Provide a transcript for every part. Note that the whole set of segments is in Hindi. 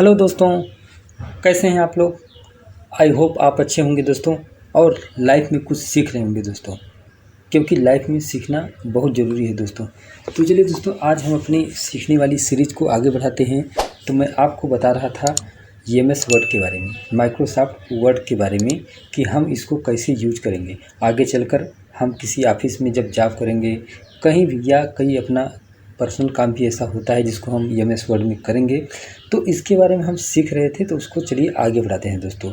हेलो दोस्तों, कैसे हैं आप लोग। आई होप आप अच्छे होंगे दोस्तों, और लाइफ में कुछ सीख रहे होंगे दोस्तों, क्योंकि लाइफ में सीखना बहुत ज़रूरी है दोस्तों। तो चलिए दोस्तों, आज हम अपनी सीखने वाली सीरीज़ को आगे बढ़ाते हैं। तो मैं आपको बता रहा था एमएस वर्ड के बारे में, माइक्रोसॉफ्ट वर्ड के बारे में, कि हम इसको कैसे यूज करेंगे आगे चलकर। हम किसी ऑफिस में जब जॉब करेंगे, कहीं भी, या कहीं अपना पर्सनल काम भी ऐसा होता है जिसको हम एमएस वर्ड में करेंगे, तो इसके बारे में हम सीख रहे थे। तो उसको चलिए आगे बढ़ाते हैं दोस्तों,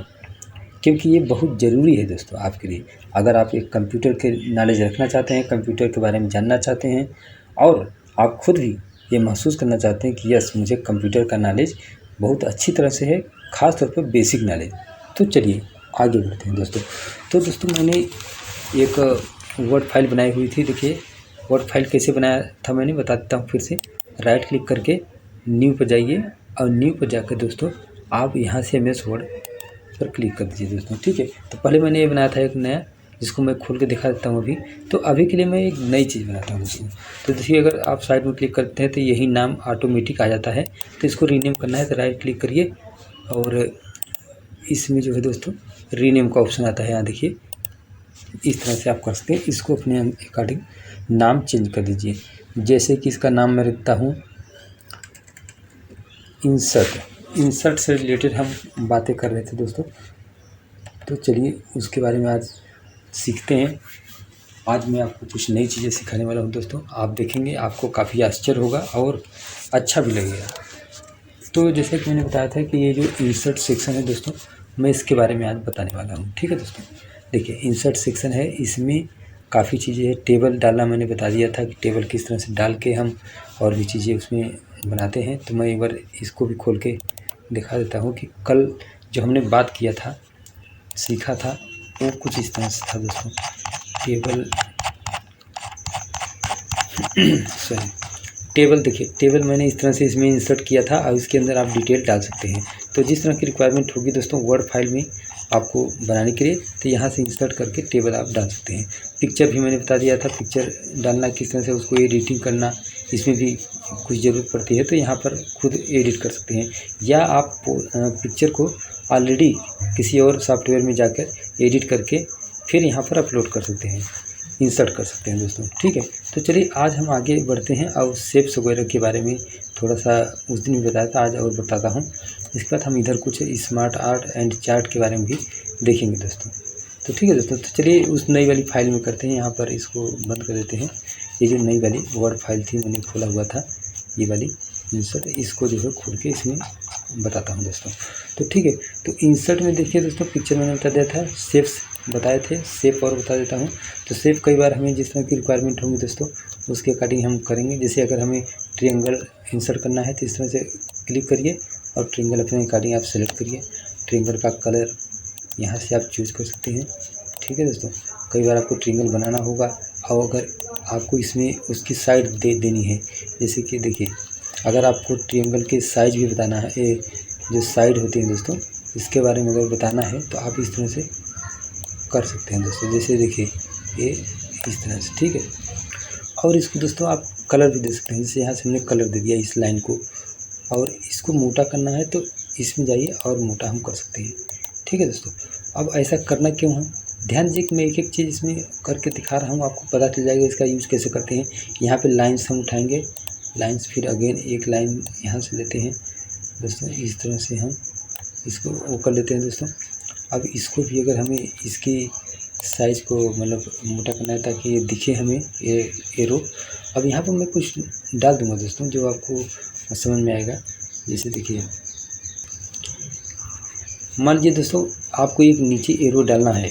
क्योंकि ये बहुत ज़रूरी है दोस्तों आपके लिए। अगर आप एक कंप्यूटर के नॉलेज रखना चाहते हैं, कंप्यूटर के बारे में जानना चाहते हैं, और आप खुद भी ये महसूस करना चाहते हैं कि यस, मुझे कंप्यूटर का नॉलेज बहुत अच्छी तरह से है, ख़ास तौर पर बेसिक नॉलेज, तो चलिए आगे बढ़ते हैं दोस्तों। तो दोस्तों, मैंने एक वर्ड फाइल बनाई हुई थी। देखिए, वर्ड फाइल कैसे बनाया था मैंने बता देता हूँ फिर से। राइट क्लिक करके न्यू पर जाइए, और न्यू पर जाकर दोस्तों आप यहाँ से एमएस वर्ड पर क्लिक कर दीजिए दोस्तों। ठीक है, तो पहले मैंने ये बनाया था एक नया, जिसको मैं खोल के दिखा देता हूँ अभी। तो अभी के लिए मैं एक नई चीज़ बनाता हूँ दोस्तों। तो देखिए, अगर आप साइड में क्लिक करते हैं तो यही नाम ऑटोमेटिक आ जाता है। तो इसको रीनेम करना है तो राइट क्लिक करिए, और इसमें जो है दोस्तों रीनेम का ऑप्शन आता है। यहाँ देखिए, इस तरह से आप कर सकते हैं। इसको अपने अकॉर्डिंग नाम चेंज कर दीजिए। जैसे कि इसका नाम मैं रखता हूँ इंसर्ट से रिलेटेड हम बातें कर रहे थे दोस्तों। तो चलिए उसके बारे में आज सीखते हैं। आज मैं आपको कुछ नई चीज़ें सिखाने वाला हूँ दोस्तों। आप देखेंगे, आपको काफ़ी आश्चर्य होगा और अच्छा भी लगेगा। तो जैसे कि मैंने बताया था कि ये जो इंसर्ट सेक्शन है दोस्तों, मैं इसके बारे में आज बताने वाला हूँ। ठीक है दोस्तों, देखिए इंसर्ट सेक्शन है, इसमें काफ़ी चीज़ें हैं। टेबल डालना मैंने बता दिया था कि टेबल किस तरह से डाल के हम और भी चीज़ें उसमें बनाते हैं। तो मैं एक बार इसको भी खोल के दिखा देता हूँ कि कल जो हमने बात किया था, सीखा था, वो कुछ इस तरह से था दोस्तों। टेबल देखिए, टेबल मैंने इस तरह से इसमें इंसर्ट किया था, और इसके अंदर आप डिटेल डाल सकते हैं। तो जिस तरह की रिक्वायरमेंट होगी दोस्तों वर्ड फाइल में आपको बनाने के लिए, तो यहाँ से इंसर्ट करके टेबल आप डाल सकते हैं। पिक्चर भी मैंने बता दिया था, पिक्चर डालना किस तरह से, उसको एडिटिंग करना, इसमें भी कुछ ज़रूरत पड़ती है, तो यहाँ पर खुद एडिट कर सकते हैं। या आप पिक्चर को ऑलरेडी किसी और सॉफ्टवेयर में जाकर एडिट करके फिर यहाँ पर अपलोड कर सकते हैं, इंसर्ट कर सकते हैं दोस्तों। ठीक है, तो चलिए आज हम आगे बढ़ते हैं, और शेप्स वगैरह के बारे में थोड़ा सा उस दिन भी बताया था, आज और बताता हूँ। इसके बाद हम इधर कुछ स्मार्ट आर्ट एंड चार्ट के बारे में भी देखेंगे दोस्तों। तो ठीक है दोस्तों, तो चलिए उस नई वाली फाइल में करते हैं। यहाँ पर इसको बंद कर देते हैं। ये जो नई वाली वर्ड फाइल थी, मैंने खोला हुआ था ये वाली इंसर्ट, इसको जो है खोल के इसमें बताता हूँ दोस्तों। तो ठीक है, तो इंसर्ट में देखिए दोस्तों, पिक्चर मैंने बता दिया था, शेप्स बताए थे, शेप और बता देता हूँ। तो शेप कई बार हमें जिस तरह की रिक्वायरमेंट होंगी दोस्तों, उसके अकॉर्डिंग हम करेंगे। जैसे अगर हमें ट्रायंगल इंसर्ट करना है तो इस तरह से क्लिक करिए, और ट्रायंगल अपने अकॉर्डिंग आप सेलेक्ट करिए। ट्रायंगल का कलर यहाँ से आप चूज़ कर सकते हैं। ठीक है दोस्तों, कई बार आपको ट्रायंगल बनाना होगा, और अगर आपको इसमें उसकी साइड देनी है, जैसे कि देखिए, अगर आपको ट्रायंगल के साइज भी बताना है, जो साइड होती है दोस्तों, इसके बारे में अगर बताना है तो आप इस तरह से कर सकते हैं दोस्तों। जैसे देखिए ये इस तरह से, ठीक है। और इसको दोस्तों आप कलर भी दे सकते हैं। जैसे यहाँ से हमने कलर दे दिया इस लाइन को, और इसको मोटा करना है तो इसमें जाइए और मोटा हम कर सकते हैं। ठीक है दोस्तों, अब ऐसा करना क्यों है, ध्यान दीजिए कि मैं एक एक चीज़ इसमें करके दिखा रहा हूँ, आपको पता चल जाएगा इसका यूज़ कैसे करते हैं। यहाँ पे लाइन्स हम उठाएंगे, लाइन्स, फिर अगेन एक लाइन यहाँ से लेते हैं दोस्तों, इस तरह से हम इसको वो कर लेते हैं दोस्तों। अब इसको भी अगर हमें इसकी साइज़ को मतलब मोटा करना है ताकि ये दिखे हमें ये एरो। अब यहाँ पर मैं कुछ डाल दूँगा दोस्तों जो आपको समझ में आएगा। जैसे देखिए, मान लीजिए दोस्तों आपको एक नीचे एरो डालना है,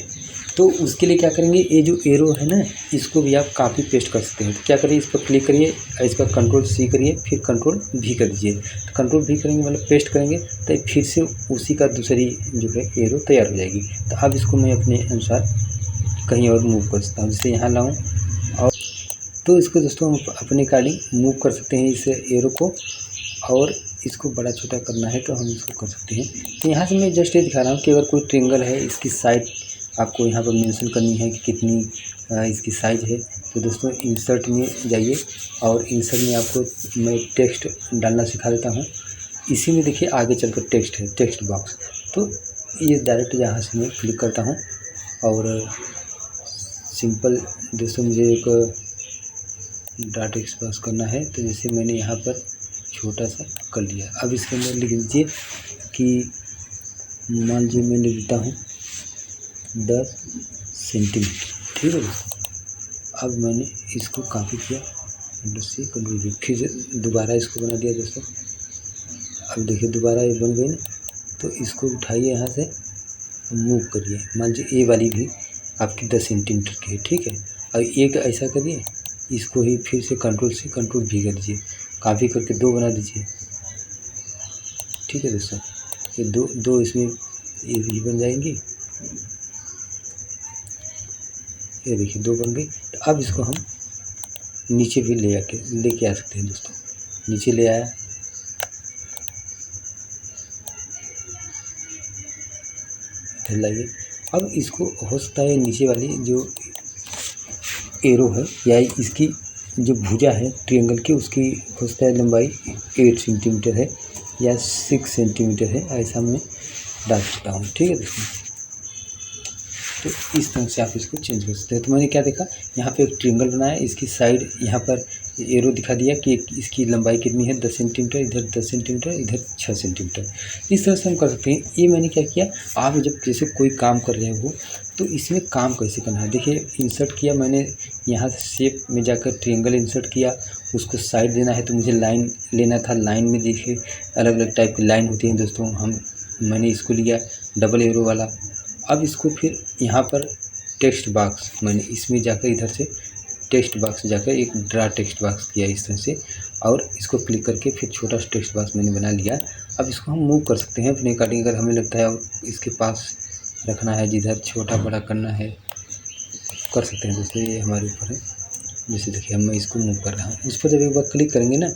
तो उसके लिए क्या करेंगे, ये जो एरो है ना, इसको भी आप कॉपी पेस्ट कर सकते हैं। तो क्या करिए, इस पर क्लिक करिए, इस पर कंट्रोल सी करिए, फिर कंट्रोल भी कर दीजिए। तो कंट्रोल भी करेंगे मतलब पेस्ट करेंगे, तो फिर से उसी का दूसरी जो है एरो तैयार हो जाएगी। तो अब इसको मैं अपने अनुसार कहीं और मूव कर सकता हूँ, जैसे यहाँ लाऊँ, और तो इसको दोस्तों हम अपने अकॉर्डिंग मूव कर सकते हैं इस एरो को, और इसको बड़ा छोटा करना है तो हम इसको कर सकते हैं। तो यहाँ से मैं जस्ट ये दिखा रहा हूँ कि अगर कोई ट्रायंगल है, इसकी साइड आपको यहाँ पर मेंशन करनी है कि कितनी इसकी साइज़ है। तो दोस्तों इंसर्ट में जाइए, और इंसर्ट में आपको मैं टेक्स्ट डालना सिखा देता हूँ। इसी में देखिए आगे चलकर टेक्स्ट है, टेक्स्ट बॉक्स। तो ये डायरेक्ट यहाँ से मैं क्लिक करता हूँ और सिंपल दोस्तों मुझे एक डाटा एक्सप्रेस करना है, तो जैसे मैंने यहाँ पर छोटा सा कर लिया। अब इसके अंदर लिख दीजिए कि मान लीजिए मैं लिख देता हूँ 10 सेंटीमीटर, ठीक है दोस्तों। अब मैंने इसको कॉपी किया, C Ctrl V, फिर दोबारा इसको बना दिया दोस्तों। अब देखिए दोबारा ये बन गई ना, तो इसको उठाइए यहाँ से मूव करिए। मान लीजिए ये वाली भी आपकी 10 सेंटीमीटर की है, ठीक है। और एक ऐसा करिए, इसको ही फिर से Ctrl C Ctrl V कर दीजिए, कॉपी करके 2 बना दीजिए, ठीक है दोस्तों। ये दो इसमें ये भी बन जाएंगी, ये देखिए 2 बन गई। तो अब इसको हम नीचे भी लेके आ सकते हैं दोस्तों। नीचे ले आया, इधर लाइए। अब इसको हो सकता है नीचे वाली जो एरो है या इसकी जो भुजा है ट्रायंगल की, उसकी हो सकता है लंबाई 8 सेंटीमीटर है या 6 सेंटीमीटर है, ऐसा मैं डाल सकता हूँ, ठीक है दोस्तों। तो इस तरह से आप इसको चेंज कर सकते हैं। तो मैंने क्या देखा, यहाँ पे एक ट्रायंगल बनाया, इसकी साइड यहाँ पर एरो दिखा दिया कि इसकी लंबाई कितनी है, 10 सेंटीमीटर, इधर 10 सेंटीमीटर, इधर 6 सेंटीमीटर। इस तरह से हम कर सकते हैं। ये मैंने क्या किया, आप जब जैसे कोई काम कर रहे हो तो इसमें काम कैसे करना है, देखिए इंसर्ट किया मैंने, यहाँ से शेप में जाकर ट्रायंगल इंसर्ट किया, उसको साइड देना है तो मुझे लाइन लेना था। लाइन में देखिए अलग अलग टाइप की लाइन होती है दोस्तों, मैंने इसको लिया डबल एरो वाला। अब इसको फिर यहाँ पर टेक्स्ट बॉक्स, मैंने इसमें जाकर इधर से टेक्स्ट बॉक्स जाकर एक ड्रा टेक्स्ट बॉक्स किया इस तरह से, और इसको क्लिक करके फिर छोटा टेक्स्ट बॉक्स मैंने बना लिया। अब इसको हम मूव कर सकते हैं अपने अकॉर्डिंग, अगर हमें लगता है और इसके पास रखना है, जिधर छोटा बड़ा करना है कर सकते हैं दोस्तों, ये हमारे ऊपर है। जैसे देखिए मैं इसको मूव कर रहा हूँ, उस पर जब एक बार क्लिक करेंगे ना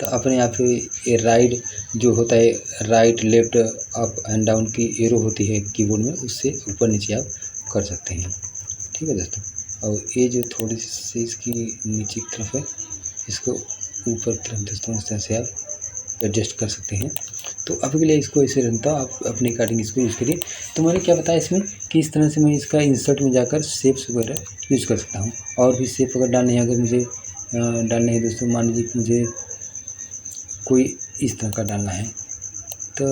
तो अपने आप ये राइट जो होता है, right left up and down की एरो होती है कीबोर्ड में, उससे ऊपर नीचे आप कर सकते हैं, ठीक है दोस्तों। और ये जो थोड़ी सी इसकी नीचे की तरफ है, इसको ऊपर की तरफ दोस्तों इस तरह से आप एडजस्ट कर सकते हैं। तो अभी के लिए इसको ऐसे रखता हूँ, आप अपने अकॉर्डिंग इसको यूज़ करिए। तो मैंने क्या बताया इसमें कि इस तरह से मैं इसका इंसर्ट में जाकर शेप्स वगैरह यूज़ कर सकता हूँ। और भी शेप अगर डालने हैं, अगर मुझे डालने हैं दोस्तों, मान लीजिए कि मुझे कोई इस तरह का डालना है, तो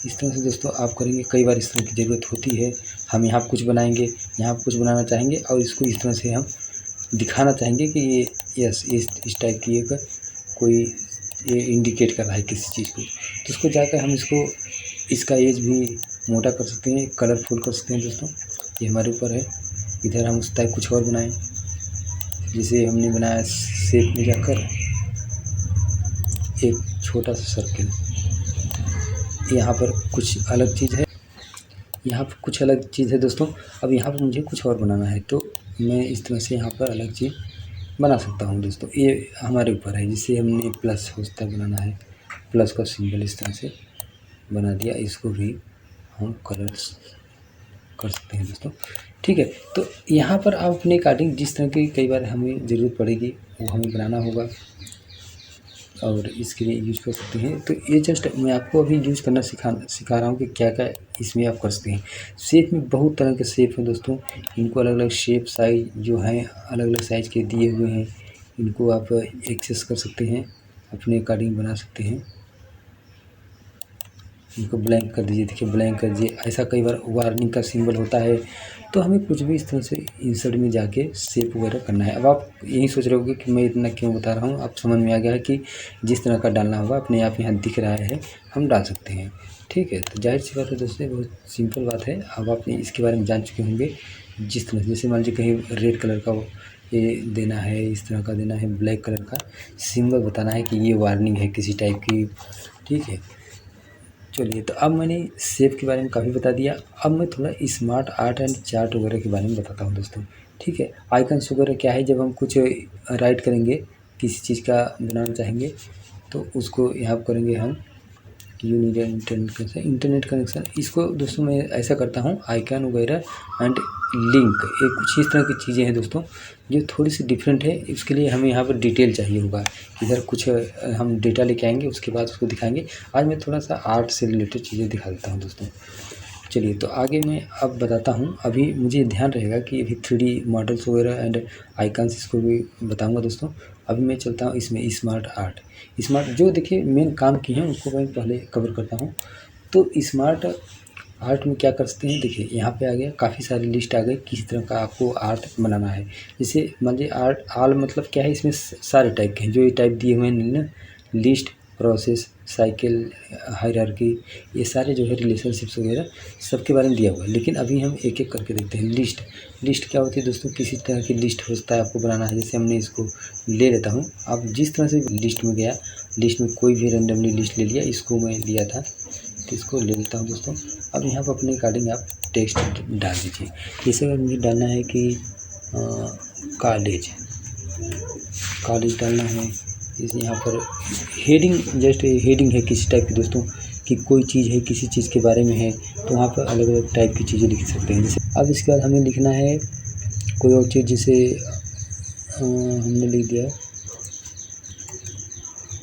इस तरह से दोस्तों आप करेंगे, कई बार इस तरह की ज़रूरत होती है। हम यहाँ कुछ बनाएंगे, यहाँ कुछ बनाना चाहेंगे और इसको इस तरह से हम दिखाना चाहेंगे कि ये यस इस टाइप की एक कोई ये इंडिकेट कर रहा है किसी चीज़ को, तो उसको जाकर हम इसका एज भी मोटा कर सकते हैं, कलरफुल कर सकते हैं दोस्तों, ये हमारे ऊपर है। इधर हम उस टाइप कुछ और बनाएं, जिसे हमने बनाया शेप में जाकर एक छोटा सा सर्किल, यहाँ पर कुछ अलग चीज़ है, यहाँ पर कुछ अलग चीज़ है दोस्तों। अब यहाँ पर मुझे कुछ और बनाना है, तो मैं इस तरह से यहाँ पर अलग चीज़ बना सकता हूँ दोस्तों, ये हमारे ऊपर है। जिसे हमने प्लस होता बनाना है, प्लस का सिंबल इस तरह से बना दिया, इसको भी हम कलर्स कर सकते हैं दोस्तों, ठीक है। तो यहाँ पर आप अपने अकॉर्डिंग जिस तरह की कई बार हमें ज़रूरत पड़ेगी वो हमें बनाना होगा और इसके लिए यूज़ कर सकते हैं। तो ये जस्ट मैं आपको अभी यूज़ करना सिखा रहा हूँ कि क्या क्या इसमें आप कर सकते हैं। शेप में बहुत तरह के शेप हैं दोस्तों, इनको अलग अलग शेप साइज जो हैं अलग अलग साइज़ के दिए हुए हैं, इनको आप एक्सेस कर सकते हैं, अपने अकॉर्डिंग बना सकते हैं। इनको ब्लैंक कर दीजिए, देखिए ब्लैंक कर दीजिए। ऐसा कई बार वार्निंग का सिंबल होता है, तो हमें कुछ भी इस तरह से इंसर्ट में जाके शेप वगैरह करना है। अब आप यही सोच रहे होंगे कि मैं इतना क्यों बता रहा हूँ, आप समझ में आ गया है कि जिस तरह का डालना होगा अपने आप यहाँ दिख रहा है, हम डाल सकते हैं, ठीक है। तो जाहिर सी बात है दोस्तों, बहुत सिंपल बात है। अब आपने इसके बारे में जान चुके होंगे। जिस तरह जैसे मान लीजिए कहीं रेड कलर का ये देना है, इस तरह का देना है, ब्लैक कलर का सिंबल बताना है कि ये वार्निंग है किसी टाइप की, ठीक है। चलिए, तो अब मैंने शेप के बारे में काफ़ी बता दिया। अब मैं थोड़ा स्मार्ट आर्ट एंड चार्ट वगैरह के बारे में बताता हूँ दोस्तों, ठीक है। आइकन्स वगैरह क्या है, जब हम कुछ राइट करेंगे, किसी चीज़ का बनाना चाहेंगे तो उसको यहाँ करेंगे हम इंटरनेट कनेक्शन इसको दोस्तों मैं ऐसा करता हूँ आइकन वगैरह एंड लिंक, ये कुछ इस तरह की चीज़ें हैं दोस्तों जो थोड़ी सी डिफरेंट है। इसके लिए हमें यहाँ पर डिटेल चाहिए होगा, इधर कुछ हम डेटा लेके आएंगे, उसके बाद उसको दिखाएंगे। आज मैं थोड़ा सा आर्ट से रिलेटेड चीज़ें दिखा देता हूँ दोस्तों। चलिए तो आगे मैं अब बताता हूँ। अभी मुझे ध्यान रहेगा कि अभी 3D मॉडल्स वगैरह एंड आइकन्स इसको भी बताऊँगा दोस्तों। अभी मैं चलता हूँ इसमें स्मार्ट आर्ट। स्मार्ट जो देखिए मेन काम की हैं उसको मैं पहले कवर करता हूँ। तो स्मार्ट आर्ट में क्या कर सकते हैं, देखिए यहाँ पे आ गया, काफ़ी सारी लिस्ट आ गई किसी तरह का आपको आर्ट बनाना है। जैसे मान लीजिए आर्ट आल मतलब क्या है, इसमें सारे टाइप के हैं जो ये टाइप दिए हुए हैं ना, लिस्ट, प्रोसेस, साइकिल, हायरार्की, ये सारे जो है रिलेशनशिप्स वगैरह सबके बारे में दिया हुआ है। लेकिन अभी हम एक एक करके देखते हैं। लिस्ट क्या होती है दोस्तों, किसी तरह की लिस्ट हो सकता है आपको बनाना है। जैसे हमने इसको ले लेता हूँ, आप जिस तरह से लिस्ट में गया, लिस्ट में कोई भी रैंडमली लिस्ट ले लिया, इसको मैं लिया था तो इसको ले लेता हूँ दोस्तों। अब यहाँ पर अपने अकॉर्डिंग आप टेक्स्ट डाल दीजिए। जैसे अगर मुझे डालना है कि कॉलेज डालना है, इस यहाँ पर हेडिंग, जस्ट हेडिंग है किसी टाइप की दोस्तों, कि कोई चीज़ है किसी चीज़ के बारे में है तो वहाँ पर अलग अलग टाइप की चीज़ें लिख सकते हैं। जैसे अब इसके बाद हमें लिखना है कोई और चीज़, जैसे हमने लिख दिया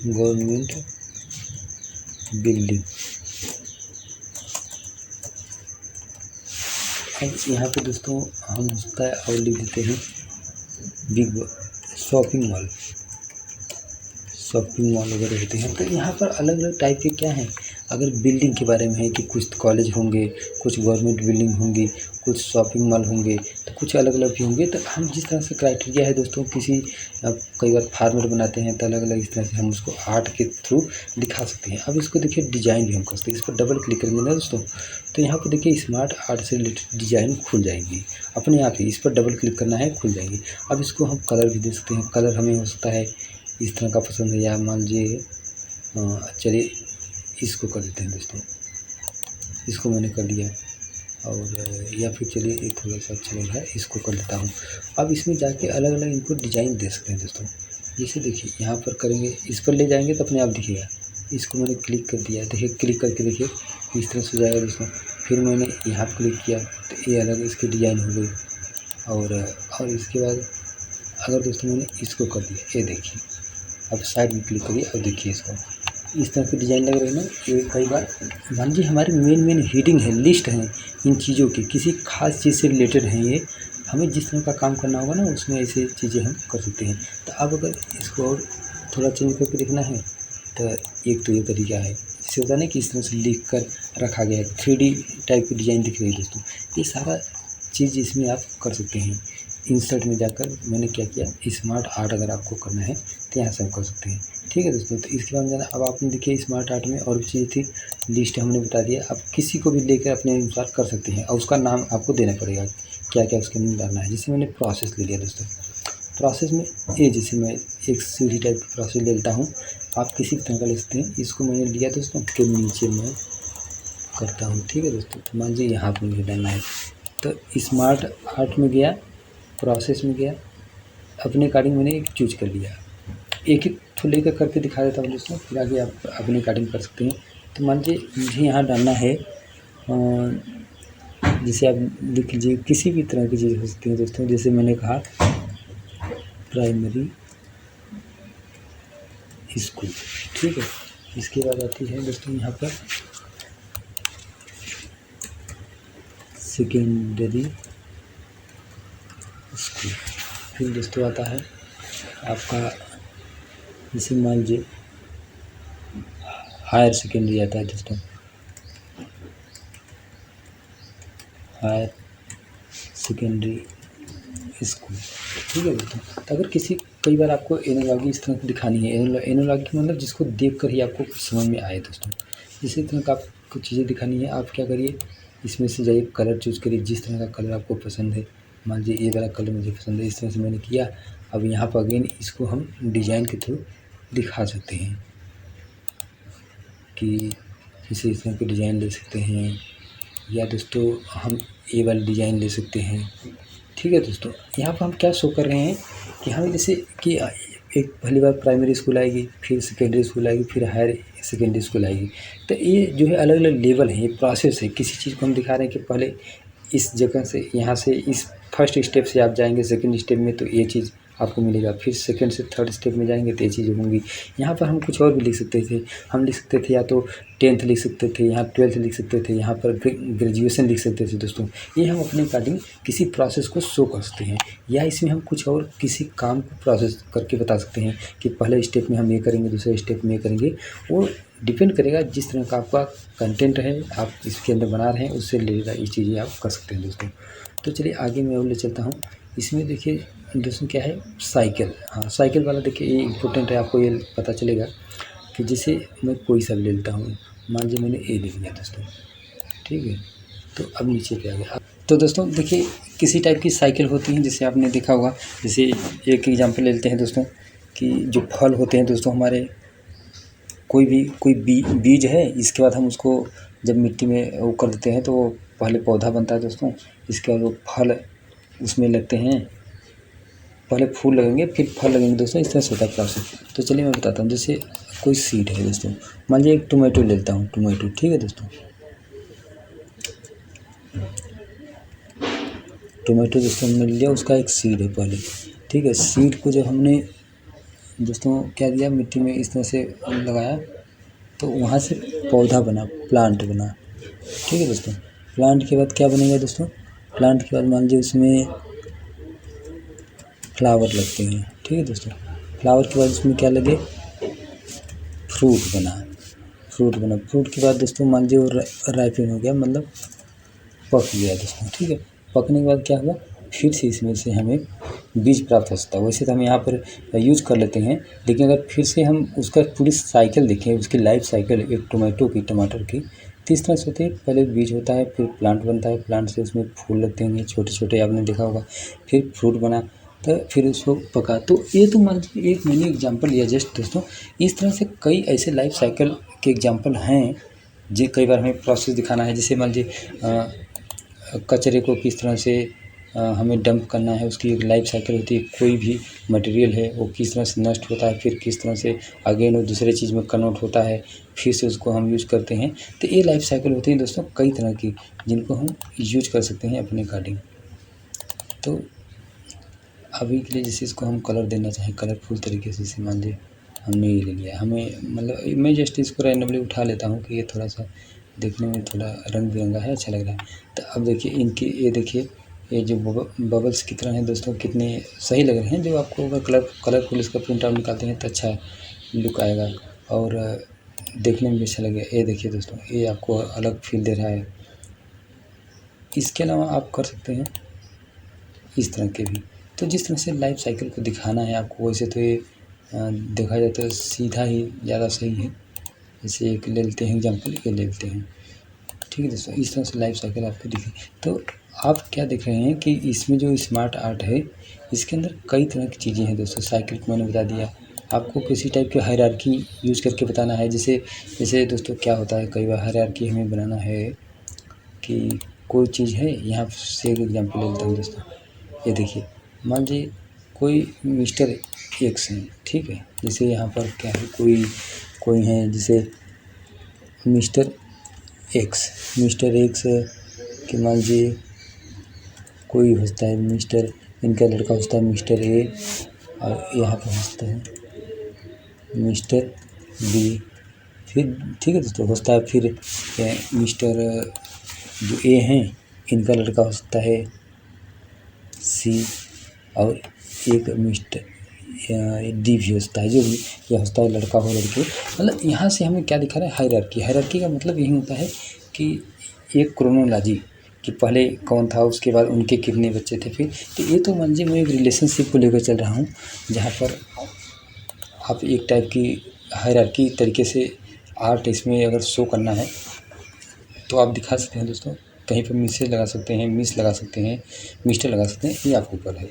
गवर्नमेंट बिल्डिंग। अब यहाँ पे दोस्तों हम उसका और लिख देते हैं बिग शॉपिंग मॉल वगैरह होते हैं। तो यहाँ पर अलग अलग टाइप के क्या हैं, अगर बिल्डिंग के बारे में है कि कुछ कॉलेज होंगे, कुछ गवर्नमेंट बिल्डिंग होंगी, कुछ शॉपिंग मॉल होंगे, तो कुछ अलग अलग भी होंगे। तो हम जिस तरह से क्राइटेरिया है दोस्तों, किसी कई बार फार्मर बनाते हैं तो अलग अलग इस तरह से हम उसको आर्ट के थ्रू दिखा सकते हैं। अब इसको देखिए डिज़ाइन भी हम कर सकते हैं। इस पर डबल क्लिक करेंगे ना दोस्तों, तो यहाँ पर देखिए स्मार्ट आर्ट से रिलेटेड डिज़ाइन खुल जाएंगी अपने आप ही। इस पर डबल क्लिक करना है, खुल जाएंगी। अब इसको हम कलर भी दे सकते हैं। कलर हमें हो सकता है इस तरह का पसंद है, या मान लीजिए चलिए इसको कर देते हैं दोस्तों, इसको मैंने कर लिया। और या फिर चलिए ये थोड़ा सा अच्छा लग रहा है, इसको कर देता हूँ। अब इसमें जाके अलग अलग इनको डिज़ाइन दे सकते हैं दोस्तों। जैसे देखिए यहाँ पर करेंगे, इस पर ले जाएंगे तो अपने आप दिखेगा। इसको मैंने क्लिक कर दिया, देखिए क्लिक करके देखिए इस तरह से जाएगा दोस्तों। फिर मैंने यहाँ पर क्लिक किया तो ये अलग इसकी डिज़ाइन हो गई। और इसके बाद अगर दोस्तों मैंने इसको कर दिया, ये देखिए अब साइड में क्लिक करिए, अब देखिए इसको इस तरह की डिज़ाइन लग रही है ना। ये कई बार मान लीजिए हमारी मेन हेडिंग है, लिस्ट है इन चीज़ों की, किसी खास चीज़ से रिलेटेड हैं ये, हमें जिस तरह का काम करना होगा ना उसमें ऐसे चीज़ें हम कर सकते हैं। तो अब अगर इसको और थोड़ा चेंज करके देखना है तो एक तो ये तरीका है, इससे होता है ना कि इस तरह से लिख कर रखा गया है, 3D टाइप की डिज़ाइन दिख रही है दोस्तों। ये सारा चीज़ इसमें आप कर सकते हैं। इंसर्ट में जाकर मैंने क्या किया, स्मार्ट आर्ट अगर आपको करना है तो यहाँ से हम कर सकते हैं। ठीक है दोस्तों, तो इसके बाद जाना। अब आपने देखिए स्मार्ट आर्ट में और भी चीज़ थी, लिस्ट हमने बता दिया। आप किसी को भी लेकर अपने अनुसार कर सकते हैं और उसका नाम आपको देना पड़ेगा, क्या क्या उसके अंदर डालना है। जैसे मैंने प्रोसेस ले लिया दोस्तों, प्रोसेस में ये जैसे मैं एक सीढ़ी टाइप की प्रोसेस ले लेता हूँ, आप किसी भी तरह का ले सकते हैं। इसको मैंने लिया दोस्तों, के नीचे मैं करता हूँ। ठीक है दोस्तों, तो मान लीजिए यहाँ पर मुझे डालना है, तो स्मार्ट आर्ट में गया, प्रोसेस में गया, अपने अकॉर्डिंग मैंने एक चूज कर लिया। एक एक तो लेकर करके दिखा देता हूँ दोस्तों, फिर आगे आप अपने अकॉर्डिंग कर सकते हैं। तो मान लीजिए मुझे यहाँ डालना है, जैसे आप देख लीजिए किसी भी तरह की चीज़ हो सकती है दोस्तों। जैसे मैंने कहा प्राइमरी स्कूल, ठीक है। इसके बाद आती है दोस्तों यहाँ पर सेकेंडरी स्कूल। फिर दोस्तों आता है आपका, जैसे मान लीजिए हायर सेकेंडरी आता है दोस्तों, हायर सेकेंडरी स्कूल। ठीक है दोस्तों, तो अगर कई बार आपको एनोलॉजी इस तरह की दिखानी है, एनोलॉजी मतलब जिसको देखकर ही आपको कुछ समझ में आए दोस्तों, इसी तरह का आपको चीज़ें दिखानी है। आप क्या करिए, इसमें से जाइए, कलर चूज़ करिए, जिस तरह का कलर आपको पसंद है। मान लीजिए ये वाला कलर मुझे पसंद है, इस तरह से मैंने किया। अब यहाँ पर अगेन इसको हम डिज़ाइन के थ्रू दिखा सकते हैं कि जैसे इस तरह की डिज़ाइन ले सकते हैं, या दोस्तों हम ये वाली डिज़ाइन ले सकते हैं। ठीक है दोस्तों, यहाँ पर हम क्या शो कर रहे हैं कि हमें जैसे कि एक पहली बार प्राइमरी स्कूल आएगी, फिर सेकेंडरी स्कूल आएगी, फिर हायर सेकेंडरी स्कूल आएगी। तो ये जो है अलग अलग लेवल है, ये प्रोसेस है। किसी चीज़ को हम दिखा रहे हैं कि पहले इस जगह से, यहाँ से इस फर्स्ट स्टेप से आप जाएंगे सेकंड स्टेप में तो ये चीज़ आपको मिलेगा, फिर सेकंड से थर्ड स्टेप में जाएंगे तो ये चीज़ें होंगी। यहाँ पर हम कुछ और भी लिख सकते थे, हम लिख सकते थे या तो 10th लिख सकते थे, यहाँ 12th लिख सकते थे, यहाँ पर ग्रेजुएशन लिख सकते थे दोस्तों। ये हम अपने अकॉर्डिंग किसी प्रोसेस को शो कर सकते हैं, या इसमें हम कुछ और किसी काम को प्रोसेस करके बता सकते हैं कि पहले स्टेप में हम ये करेंगे, दूसरे स्टेप में ये करेंगे। वो डिपेंड करेगा जिस तरह का आपका कंटेंट है, आप इसके अंदर बना रहे हैं, उससे रिलेटेड ये चीज़ें आप कर सकते हैं दोस्तों। तो चलिए आगे मैं और ले चलता हूँ। इसमें देखिए दोस्तों क्या है, साइकिल। हाँ, साइकिल वाला देखिए ये इम्पोर्टेंट है, आपको ये पता चलेगा कि जैसे मैं कोई सा ले लेता हूँ, मान लीजिए मैंने ए ले लिया दोस्तों, ठीक है। तो अब नीचे पे आ गया। तो दोस्तों देखिए किसी टाइप की साइकिल होती हैं, जैसे आपने देखा होगा। जैसे एक एग्जांपल ले लेते हैं दोस्तों कि जो फल होते हैं दोस्तों हमारे, कोई बीज है, इसके बाद हम उसको जब मिट्टी में वो कर देते हैं तो वो पहले पौधा बनता है दोस्तों। इसके बाद वो फल उसमें लगते हैं, पहले फूल लगेंगे फिर फल लगेंगे दोस्तों, इस तरह से होता है प्रोसेस। तो चलिए मैं बताता हूँ। जैसे कोई सीड है दोस्तों, मान लीजिए एक टोमेटो ले लेता हूँ, टोमेटो, ठीक है दोस्तों। टोमेटो दोस्तों मिल लिया, उसका एक सीड है पहले, ठीक है। सीड को जब हमने दोस्तों क्या दिया, मिट्टी में इस तरह से लगाया तो वहाँ से पौधा बना, प्लांट बना, ठीक है दोस्तों। प्लांट के बाद क्या बनेगा दोस्तों, प्लांट के बाद मान लीजिए उसमें फ्लावर लगते हैं, ठीक है दोस्तों। फ्लावर के बाद उसमें क्या लगे, फ्रूट बना, फ्रूट के बाद दोस्तों मान लीजिए वो राइपिंग हो गया, मतलब पक गया दोस्तों, ठीक है। पकने के बाद क्या हुआ, फिर से इसमें से हमें बीज प्राप्त हो सकता है। वैसे तो हम यहाँ पर यूज कर लेते हैं, लेकिन अगर फिर से हम उसका पूरी साइकिल देखें, उसकी लाइफ साइकिल एक टमाटर की, तो इस तरह से होती है। पहले बीज होता है, फिर प्लांट बनता है, प्लांट से उसमें फूल लगते हैं छोटे छोटे, आपने देखा होगा, फिर फ्रूट बना, तो फिर उसको पका। तो ये तो मान लीजिए एक मैंने एग्जांपल लिया जस्ट दोस्तों। इस तरह से कई ऐसे लाइफ साइकिल के एग्जांपल हैं जो कई बार हमें प्रोसेस दिखाना है। जैसे मान लीजिए कचरे को किस तरह से हमें डंप करना है, उसकी एक लाइफ साइकिल होती है। कोई भी मटेरियल है वो किस तरह से नष्ट होता है, फिर किस तरह से अगेन वो दूसरे चीज़ में कन्वर्ट होता है, फिर से उसको हम यूज़ करते हैं। तो ये लाइफ साइकिल होती है दोस्तों कई तरह की, जिनको हम यूज कर सकते हैं अपने अकॉर्डिंग। तो अभी के लिए जैसे इसको हम कलर देना चाहें कलरफुल तरीके से, जैसे मान लीजिए हमने ये ले लिया, हमें मतलब मैं जस्ट इसको रैंडमली उठा लेता हूँ कि ये थोड़ा सा देखने में थोड़ा रंग बिरंगा है, अच्छा लग रहा है। तो अब देखिए इनकी ये देखिए ये जो बबल्स की तरह हैं दोस्तों, कितने सही लग रहे हैं। जो आपको अगर कलरफुल इसका प्रिंट आउट निकालते हैं तो अच्छा लुक आएगा और देखने में भी अच्छा लगेगा। ये देखिए दोस्तों, ये आपको अलग फील दे रहा है। इसके अलावा आप कर सकते हैं इस तरह के भी। तो जिस तरह से लाइफ साइकिल को दिखाना है आपको, वैसे तो ये देखा जाए तो सीधा ही ज़्यादा सही है। जैसे एक ले लेते हैं एग्जाम्पल, ये ले लेते हैं, ठीक है दोस्तों। इस तरह से लाइफ साइकिल आपको दिखे। तो आप क्या देख रहे हैं कि इसमें जो स्मार्ट आर्ट है इसके अंदर कई तरह की चीज़ें हैं दोस्तों। साइकिल को मैंने बता दिया, आपको किसी टाइप की हायरार्की यूज करके बताना है। जैसे दोस्तों क्या होता है, कई बार हायरार्की हमें बनाना है कि कोई चीज़ है, यहाँ से एक एग्जाम्पल ले लेता हूँ दोस्तों। ये देखिए मान लीजिए कोई मिस्टर एक्स है, ठीक है। जैसे यहाँ पर क्या है, कोई है जैसे मिस्टर एक्स के मान लीजिए कोई होता है मिस्टर, इनका लड़का होता है मिस्टर ए, और यहाँ पर होता है मिस्टर बी, फिर ठीक है दोस्तों होता है फिर मिस्टर जो ए हैं इनका लड़का होता है सी, और एक मिस्टर डी भी होता है, जो भी यह होता है लड़का हो लड़के। मतलब यहाँ से हमें क्या दिखा रहा है, हायरार्की का मतलब यही होता है कि एक क्रोनोलॉजी कि पहले कौन था, उसके बाद उनके कितने बच्चे थे फिर। तो ये तो मान लीजिए मैं एक रिलेशनशिप को लेकर चल रहा हूँ, जहाँ पर आप एक टाइप की हायरार्की तरीके से आर्ट इसमें अगर शो करना है तो आप दिखा सकते हैं दोस्तों। कहीं पर मिसेज लगा सकते हैं, मिस लगा सकते हैं, मिस्टर लगा सकते हैं, ये आपके ऊपर है,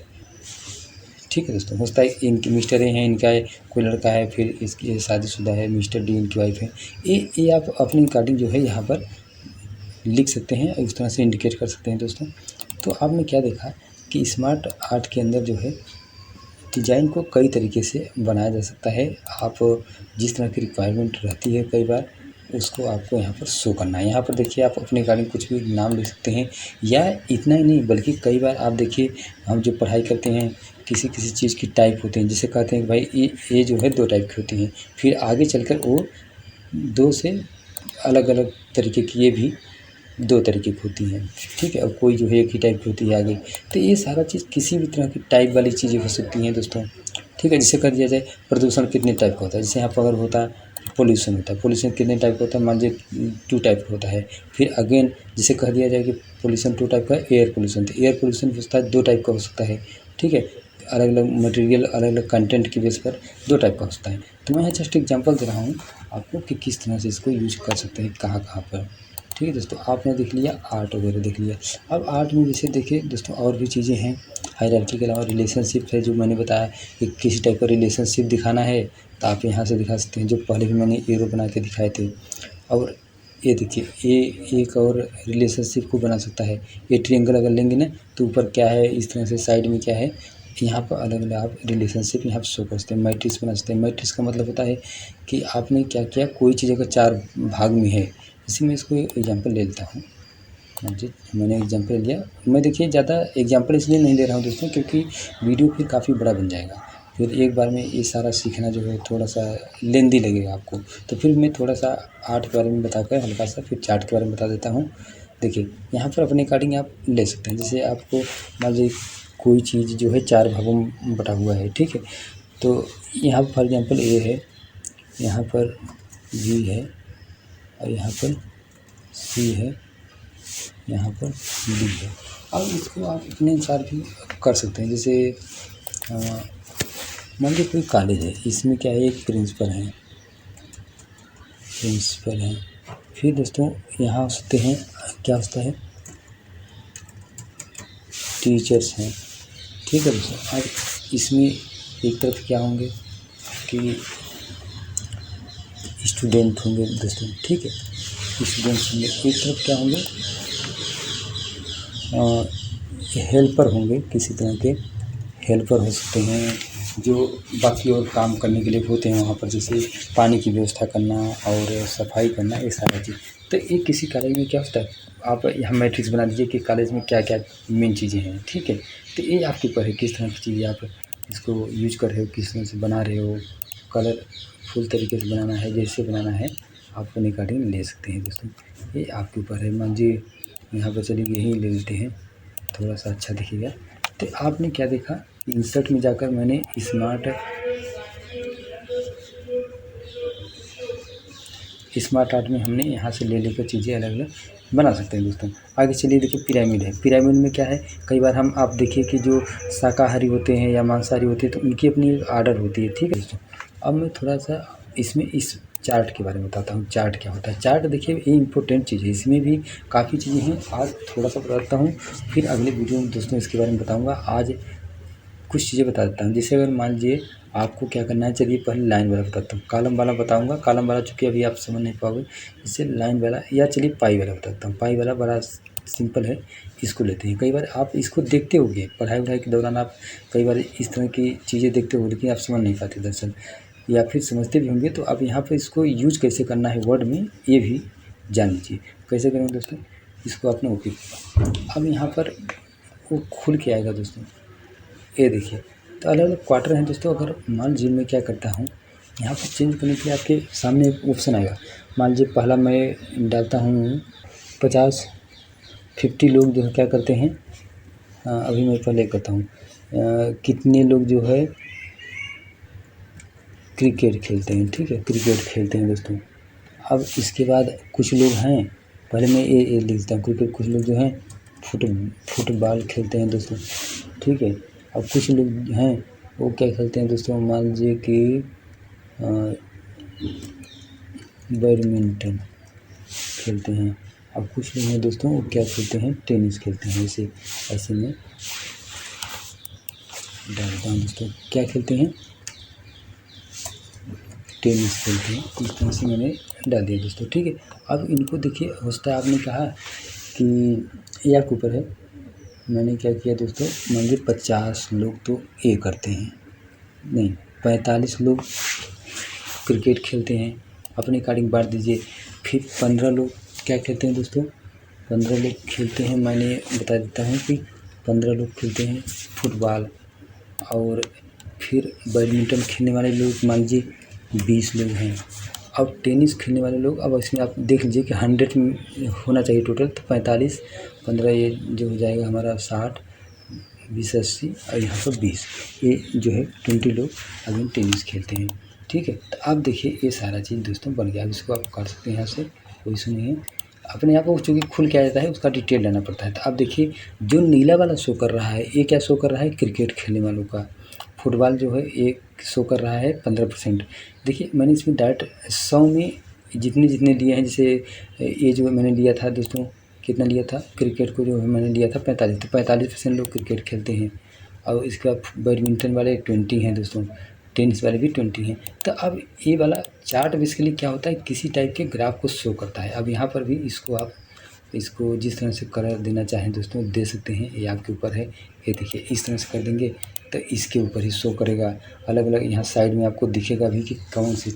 ठीक है दोस्तों। होता है इनके मिस्टर ए हैं, इनका कोई लड़का है, फिर इसकी शादीशुदा है, मिस्टर डी इनकी वाइफ है। ये आप अपनी अकॉर्डिंग जो है यहाँ पर लिख सकते हैं, उस तरह से इंडिकेट कर सकते हैं दोस्तों। तो आपने क्या देखा कि स्मार्ट आर्ट के अंदर जो है डिज़ाइन को कई तरीके से बनाया जा सकता है। आप जिस तरह की रिक्वायरमेंट रहती है कई बार उसको आपको यहाँ पर शो करना है। यहाँ पर देखिए आप अपने अकॉर्डिंग कुछ भी नाम लिख सकते हैं, या इतना ही नहीं बल्कि कई बार आप देखिए हम जो पढ़ाई करते हैं किसी किसी चीज़ की टाइप होते हैं, जिसे कहते हैं कि भाई ये जो है 2 टाइप की होती हैं, फिर आगे चलकर वो 2 से अलग-अलग तरीके की ये भी 2 तरीके की होती हैं, ठीक है? और कोई जो है एक ही टाइप की होती है आगे। तो ये सारा चीज़ किसी भी तरह की टाइप वाली चीज़ें हो सकती हैं दोस्तों, ठीक है? जिसे कह दिया जाए प्रदूषण कितने टाइप का होता है, जैसे यहाँ पर अगर होता है पॉल्यूशन होता है, पॉल्यूशन कितने टाइप का होता है मान लीजिए 2 टाइप का होता है। फिर अगेन जिसे कह दिया जाए कि पॉल्यूशन 2 टाइप का है, एयर पॉल्यूशन, तो एयर पॉल्यूशन हो सकता है 2 टाइप का हो सकता है, ठीक है? अलग-अलग मटेरियल अलग-अलग कंटेंट की बेस पर 2 टाइप का हो सकता है। तो मैं जस्ट एग्जांपल दे रहा हूँ आपको कि किस तरह से इसको यूज़ कर सकते हैं कहाँ-कहाँ पर। ठीक है दोस्तों, आपने देख लिया आर्ट वगैरह देख लिया। अब आर्ट में जैसे देखिए दोस्तों और भी चीज़ें हैं, हायरार्की के अलावा रिलेशनशिप है जो मैंने बताया कि किसी टाइप का रिलेशनशिप दिखाना है तो आप यहाँ से दिखा सकते हैं, जो पहले भी मैंने एरो बना के दिखाए थे। और ये देखिए ये एक और रिलेशनशिप को बना सकता है। ये ट्रायंगल अगर लेंगे ना तो ऊपर क्या है, इस तरह से साइड में क्या है, यहाँ पर अलग-अलग आप रिलेशनशिप यहाँ पे शो कर सकते हैं। मैट्रिक्स बना सकते हैं। मैट्रिक्स का मतलब होता है कि आपने क्या किया, कोई चीज़ अगर 4 भाग में है, इसी में इसको एग्जांपल ले लेता हूँ। हाँ जी, मैंने एग्जांपल लिया। मैं देखिए ज़्यादा एग्जांपल इसलिए नहीं ले रहा हूँ दोस्तों क्योंकि वीडियो फिर काफ़ी बड़ा बन जाएगा। फिर एक बार में ये सारा सीखना जो है थोड़ा-सा लेंदी लगेगा आपको। तो फिर मैं थोड़ा-सा आर्ट के बारे में बताकर हल्का-सा फिर चार्ट के बारे में बता देता हूँ। देखिए, यहाँ पर अपने अकॉर्डिंग आप ले सकते हैं। जैसे आपको मान लीजिए कोई चीज़ जो है 4 भागों में बँटा हुआ है, ठीक है? तो यहाँ फॉर एग्ज़ाम्पल ए है, यहाँ पर बी है और यहाँ पर सी है, यहाँ पर डी है। अब इसको आप अपने अनुसार भी कर सकते हैं। जैसे मान लीजिए कोई कॉलेज है, इसमें क्या है एक प्रिंसिपल है। फिर दोस्तों यहाँ हो सकते हैं, क्या होता है, टीचर्स हैं, ठीक है दोस्तों। अब इसमें एक तरफ क्या होंगे कि स्टूडेंट होंगे दोस्तों, ठीक है, स्टूडेंट्स होंगे। एक तरफ क्या होंगे, हेल्पर होंगे, किसी तरह के हेल्पर हो सकते हैं जो बाकी और काम करने के लिए होते हैं वहाँ पर, जैसे पानी की व्यवस्था करना और सफाई करना, ये सारा चीज़। तो ये किसी कॉलेज में क्या होता है, आप यहाँ मैट्रिक्स बना दीजिए कि कॉलेज में क्या क्या मेन चीज़ें हैं, ठीक है। तो ये आपके ऊपर है किस तरह की चीज़ें आप इसको यूज कर रहे हो, किस तरह से बना रहे हो, कलर फुल तरीके से बनाना है, जैसे बनाना है आप अपने अकॉर्डिंग ले सकते हैं दोस्तों, ये आपके ऊपर है। मान लीजिए यहाँ पर चलिए यही ले लेते हैं, थोड़ा सा अच्छा दिखेगा। तो आपने क्या देखा, इंसर्ट में जाकर मैंने स्मार्ट आर्ट में हमने यहाँ से ले लेकर चीज़ें अलग अलग बना सकते हैं दोस्तों। आगे चलिए देखिए पिरामिड है। पिरामिड में क्या है, कई बार आप देखिए कि जो शाकाहारी होते हैं या मांसाहारी होते हैं तो उनकी अपनी आर्डर होती है, ठीक है दोस्तों। अब मैं थोड़ा सा इसमें इस चार्ट के बारे में बताता हूँ। चार्ट क्या होता है, चार्ट देखिए ये इंपॉर्टेंट चीज़ है, इसमें भी काफ़ी चीज़ें हैं। आज थोड़ा सा बताता हूँ, फिर अगले वीडियो में दोस्तों इसके बारे में बताऊँगा। आज कुछ चीज़ें बता देता हूँ। जैसे अगर मान लीजिए आपको क्या करना है, चलिए पहले लाइन वाला बताता हूँ, कॉलम वाला बताऊँगा। कॉलम वाला चूँकि अभी आप समझ नहीं पाओगे, इससे लाइन वाला या चलिए पाई वाला बताता हूँ। पाई वाला बड़ा सिंपल है, इसको लेते हैं। कई बार आप इसको देखते होंगे पढ़ाई के दौरान, आप कई बार इस तरह की चीज़ें देखते हो लेकिन आप समझ नहीं पाते दरअसल, या फिर समझते भी होंगे। तो आप यहाँ पर इसको यूज कैसे करना है वर्ड में, ये भी जान लीजिए। कैसे करेंगे दोस्तों, इसको आपने ओके, अब यहाँ पर वो खुल के आएगा दोस्तों, ये देखिए। तो अलग अलग क्वार्टर हैं दोस्तों। अगर मान लीजिए मैं क्या करता हूँ, यहाँ पर चेंज करने के लिए आपके सामने एक ऑप्शन आएगा। मान लीजिए पहला मैं डालता हूँ 50 लोग जो है क्या करते हैं, अभी मैं पहले करता हूँ, कितने लोग जो है क्रिकेट खेलते हैं, ठीक है, क्रिकेट खेलते हैं दोस्तों। अब इसके बाद कुछ लोग हैं, पहले मैं ये लिखता हूँ क्रिकेट, कुछ लोग जो हैं फुटबॉल खेलते हैं दोस्तों, ठीक है। अब कुछ लोग हैं वो क्या खेलते हैं दोस्तों, मान लीजिए कि बैडमिंटन खेलते हैं। अब कुछ लोग हैं दोस्तों वो क्या खेलते हैं, टेनिस खेलते हैं। ऐसे में डालता हूँ दोस्तों, क्या खेलते हैं, टेनिस खेलते हैं। इस तरह से मैंने डाल दिया दोस्तों, ठीक है। अब इनको देखिए, हो सकता है आपने कहा कि ये आपके ऊपर है। मैंने क्या किया दोस्तों, मान लीजिए 50 लोग तो ए करते हैं, नहीं 45 लोग क्रिकेट खेलते हैं, अपने अकॉर्डिंग बांट दीजिए। फिर 15 लोग क्या खेलते हैं दोस्तों, 15 लोग खेलते हैं, मैंने बता देता हूँ कि 15 लोग खेलते हैं फुटबॉल। और फिर बैडमिंटन खेलने वाले लोग मान लीजिए 20 लोग हैं। अब टेनिस खेलने वाले लोग, अब इसमें आप देख लीजिए कि 100 में होना चाहिए टोटल, तो 45 15 ये जो हो जाएगा हमारा 60 20 80 और यहाँ पर 20, ये जो है 20 लोग अभी टेनिस खेलते हैं। ठीक है, तो आप देखिए ये सारा चीज़ दोस्तों बन गया। अब इसको आप काट सकते हैं यहाँ से, कोई इशू नहीं है। अपने आप को चूँकि खुल के आ जाता है, उसका डिटेल लेना पड़ता है। तो आप देखिए जो नीला वाला शो कर रहा है, ये क्या शो कर रहा है, क्रिकेट खेलने वालों का। फुटबॉल जो है ये शो कर रहा है 15%। देखिए मैंने इसमें डायरेक्ट 100 में जितने जितने लिए हैं, जैसे ये जो मैंने लिया था दोस्तों, कितना लिया था क्रिकेट को, जो है मैंने लिया था 45, तो 45% लोग क्रिकेट खेलते हैं। और इसके बाद बैडमिंटन वाले 20 हैं दोस्तों, टेनिस वाले भी 20 हैं। तो अब ये वाला चार्ट बेसिकली क्या होता है, किसी टाइप के ग्राफ को शो करता है। अब यहाँ पर भी इसको आप इसको जिस तरह से कलर देना चाहें दोस्तों दे सकते हैं, ये आपके ऊपर है। ये देखिए इस तरह से कर देंगे तो इसके ऊपर ही शो करेगा। अलग अलग यहाँ साइड में आपको दिखेगा भी कि कौन से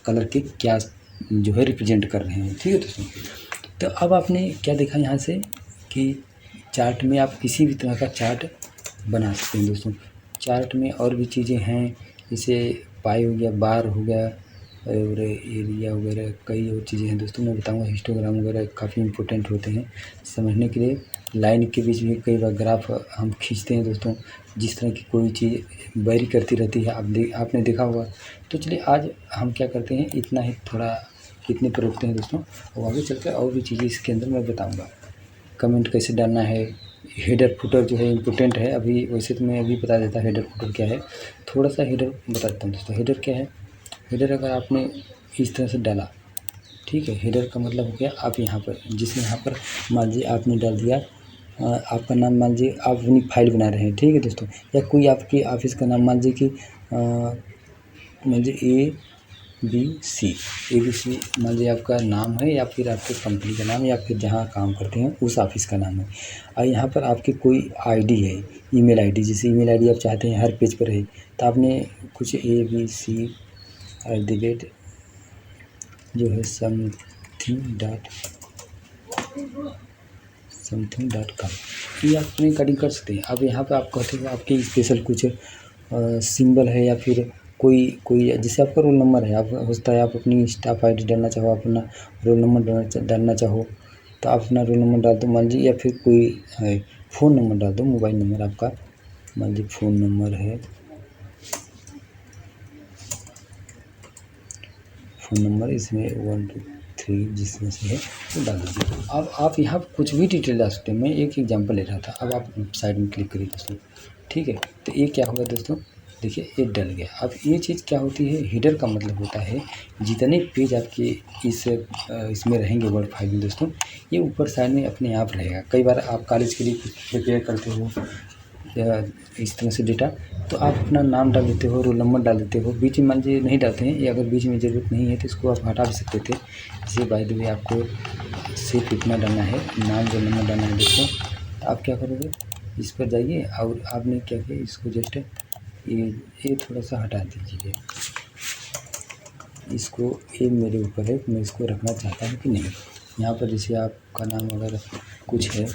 कलर के क्या जो है रिप्रेजेंट कर रहे हैं। ठीक है दोस्तों, तो अब आपने क्या देखा यहाँ से कि चार्ट में आप किसी भी तरह का चार्ट बना सकते हैं दोस्तों। चार्ट में और भी चीज़ें हैं, जैसे पाई हो गया, बार हो गया और एरिया वगैरह, कई और चीज़ें हैं दोस्तों, मैं बताऊंगा। हिस्टोग्राम वगैरह काफ़ी इंपॉर्टेंट होते हैं समझने के लिए। लाइन के बीच में कई बार ग्राफ हम खींचते हैं दोस्तों, जिस तरह की कोई चीज़ वेरी करती रहती है, आपने देखा होगा। तो चलिए आज हम क्या करते हैं, इतना ही थोड़ा इतने पर रुकते हैं दोस्तों, और आगे चलकर और भी चीज़ें इसके अंदर मैं बताऊँगा। कमेंट कैसे डालना है, हेडर फुटर जो है इम्पोर्टेंट है। अभी वैसे तो मैं अभी बता देता हेडर फुटर क्या है, थोड़ा सा हेडर बता देता हूँ दोस्तों। हेडर क्या है, हेडर अगर आपने इस तरह से डाला, ठीक है, हेडर का मतलब हो गया आप यहाँ पर, जिसमें यहाँ पर मान लीजिए आपने डाल दिया आपका नाम, मान लीजिए आप अपनी फाइल बना रहे हैं, ठीक है दोस्तों, या कोई आपके ऑफिस का नाम मान लीजिए कि मान लीजिए ABC मान लीजिए आपका नाम है, या फिर आपके कंपनी का नाम, या फिर जहाँ काम करते हैं उस ऑफिस का नाम है। और यहाँ पर आपकी कोई आईडी है, ईमेल आईडी, जैसे ईमेल आईडी आप चाहते हैं हर पेज पर रहे, तो आपने कुछ ABC @ जो है something.com, ये आप अपने कटिंग कर सकते हैं। अब यहाँ पे आप कहते हैं आपके स्पेशल कुछ सिंबल है, या फिर कोई जैसे आपका रोल नंबर है, आप हो सकता है आप अपनी स्टाफ आईडी डालना चाहो, अपना रोल नंबर डालना चाहो, तो आप अपना रोल नंबर डाल दो मान लीजिए, या फिर कोई है फ़ोन नंबर डाल दो, मोबाइल नंबर आपका मान लीजिए फ़ोन नंबर है, फ़ोन नंबर इसमें 1 2 3 जिसमें से है वो डाल दीजिए। अब आप यहाँ कुछ भी डिटेल डाल सकते हैं, मैं एक एग्जांपल ले रहा था। अब आप साइड में क्लिक करिए दोस्तों, ठीक है, तो ये क्या होगा दोस्तों, देखिए ये डल गया। अब ये चीज़ क्या होती है, हेडर का मतलब होता है जितने पेज आपके इसमें रहेंगे वर्ड फाइल में दोस्तों, ये ऊपर साइड में अपने आप रहेगा। कई बार आप कॉलेज के लिए कुछ प्रिपेयर करते हो या इस तरह से डेटा, तो आप अपना नाम डाल देते हो, रोल नंबर डाल देते हो, बीच में मान लीजिए नहीं डालते हैं, या अगर बीच में ज़रूरत नहीं है तो इसको आप हटा भी सकते थे। जैसे बाय द वे आपको सिर्फ इतना डालना है, नाम रोल नंबर डालना है दोस्तों, तो आप क्या करोगे, इस पर जाइए और आपने क्या किया, इसको जस्ट ये थोड़ा सा हटा दीजिए। इसको ये मेरे ऊपर है, मैं इसको रखना चाहता हूँ कि नहीं। यहाँ पर जैसे आपका नाम अगर कुछ है,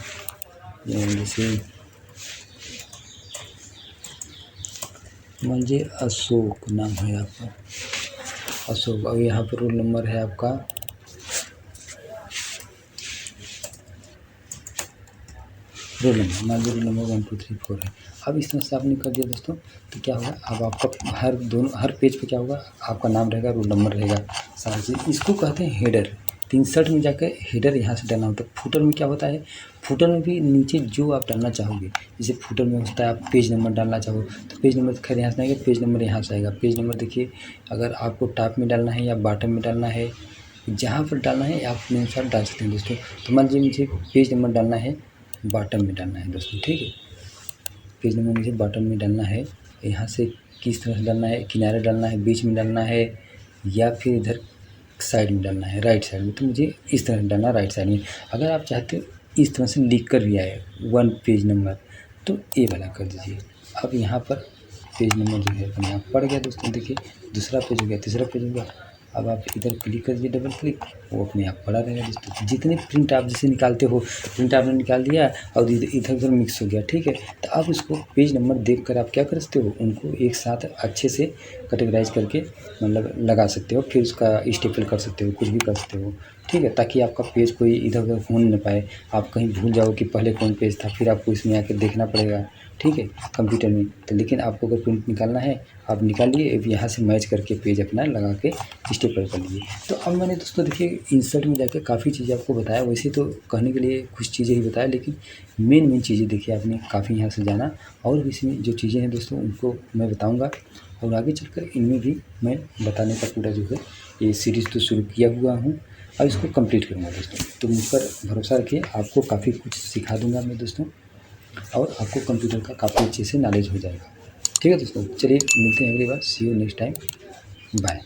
जैसे मान लीजिए अशोक नाम है आपका, अशोक, और यहाँ पर रोल नंबर है आपका रोल नंबर, मान लीजिए रोल नंबर 1 2 3 4 है। अब इस तरह से आपने कर दिया दोस्तों, तो क्या होगा, अब आपका हर पेज पे क्या होगा, आपका नाम रहेगा, रोल नंबर रहेगा, सारी चीज़। इसको कहते हैं हेडर। 63 में जाकर हेडर यहाँ से डालना होता है। फुटर में क्या होता है, फुटर में भी नीचे जो आप डालना चाहोगे, जैसे फुटर में होता है आप पेज नंबर डालना चाहो, तो पेज नंबर खैर यहाँ से आएगा, पेज नंबर यहाँ से आएगा। पेज नंबर देखिए, अगर आपको टॉप में डालना है या बॉटम में डालना है, जहाँ पर डालना है आप अपने अनुसार डाल सकते हैं दोस्तों। तो मान लीजिए मुझे पेज नंबर डालना है, बॉटम में डालना है दोस्तों, ठीक है, पेज नंबर मुझे बॉटम में डालना है। यहाँ से किस तरह से डालना है, किनारे डालना है, बीच में डालना है, या फिर इधर साइड में डालना है, राइट साइड में, तो मुझे इस तरह से डालना राइट साइड में। अगर आप चाहते हो इस तरह से लिख कर भी आए 1 पेज नंबर, तो ये वाला कर दीजिए। अब यहाँ पर पेज नंबर जो है अपने आप पड़ गया दोस्तों। देखिए दूसरा पेज हो गया, तीसरा पेज हो गया। अब आप इधर क्लिक करिए, डबल क्लिक, वो अपने आप पड़ा रहेगा दोस्तों। जितने प्रिंट आप जैसे निकालते हो, प्रिंट आपने निकाल दिया और इधर उधर मिक्स हो गया, ठीक है। तो आप उसको पेज नंबर देखकर आप क्या कर सकते हो, उनको एक साथ अच्छे से कैटेगराइज करके मतलब लगा सकते हो, फिर उसका स्टेपल कर सकते हो, कुछ भी कर सकते हो, ठीक है। ताकि आपका पेज कोई इधर उधर हो न पाए, आप कहीं भूल जाओ कि पहले कौन पेज था, फिर आपको इसमें आके देखना पड़ेगा, ठीक है, कंप्यूटर में। तो लेकिन आपको अगर प्रिंट निकालना है, आप निकालिए, अब यहाँ से मैच करके पेज अपना लगा के स्टेपल कर लीजिए। तो अब मैंने दोस्तों देखिए इंसर्ट में जाके काफ़ी चीज़ें आपको बताया, वैसे तो कहने के लिए कुछ चीज़ें ही बताया, लेकिन मेन चीज़ें देखिए आपने काफ़ी यहाँ से जाना। और भी इसमें जो चीज़ें हैं दोस्तों उनको मैं बताऊँगा, और आगे चलकर इनमें भी मैं बताने का पूरा जो है ये सीरीज़ तो शुरू किया हुआ हूँ और इसको कंप्लीट करूँगा दोस्तों। तो मुझ पर भरोसा रखिए, आपको काफ़ी कुछ सिखा दूँगा मैं दोस्तों, और आपको कंप्यूटर का काफ़ी अच्छे से नॉलेज हो जाएगा। ठीक है दोस्तों, चलिए मिलते हैं अगली बार। सी यू नेक्स्ट टाइम, बाय।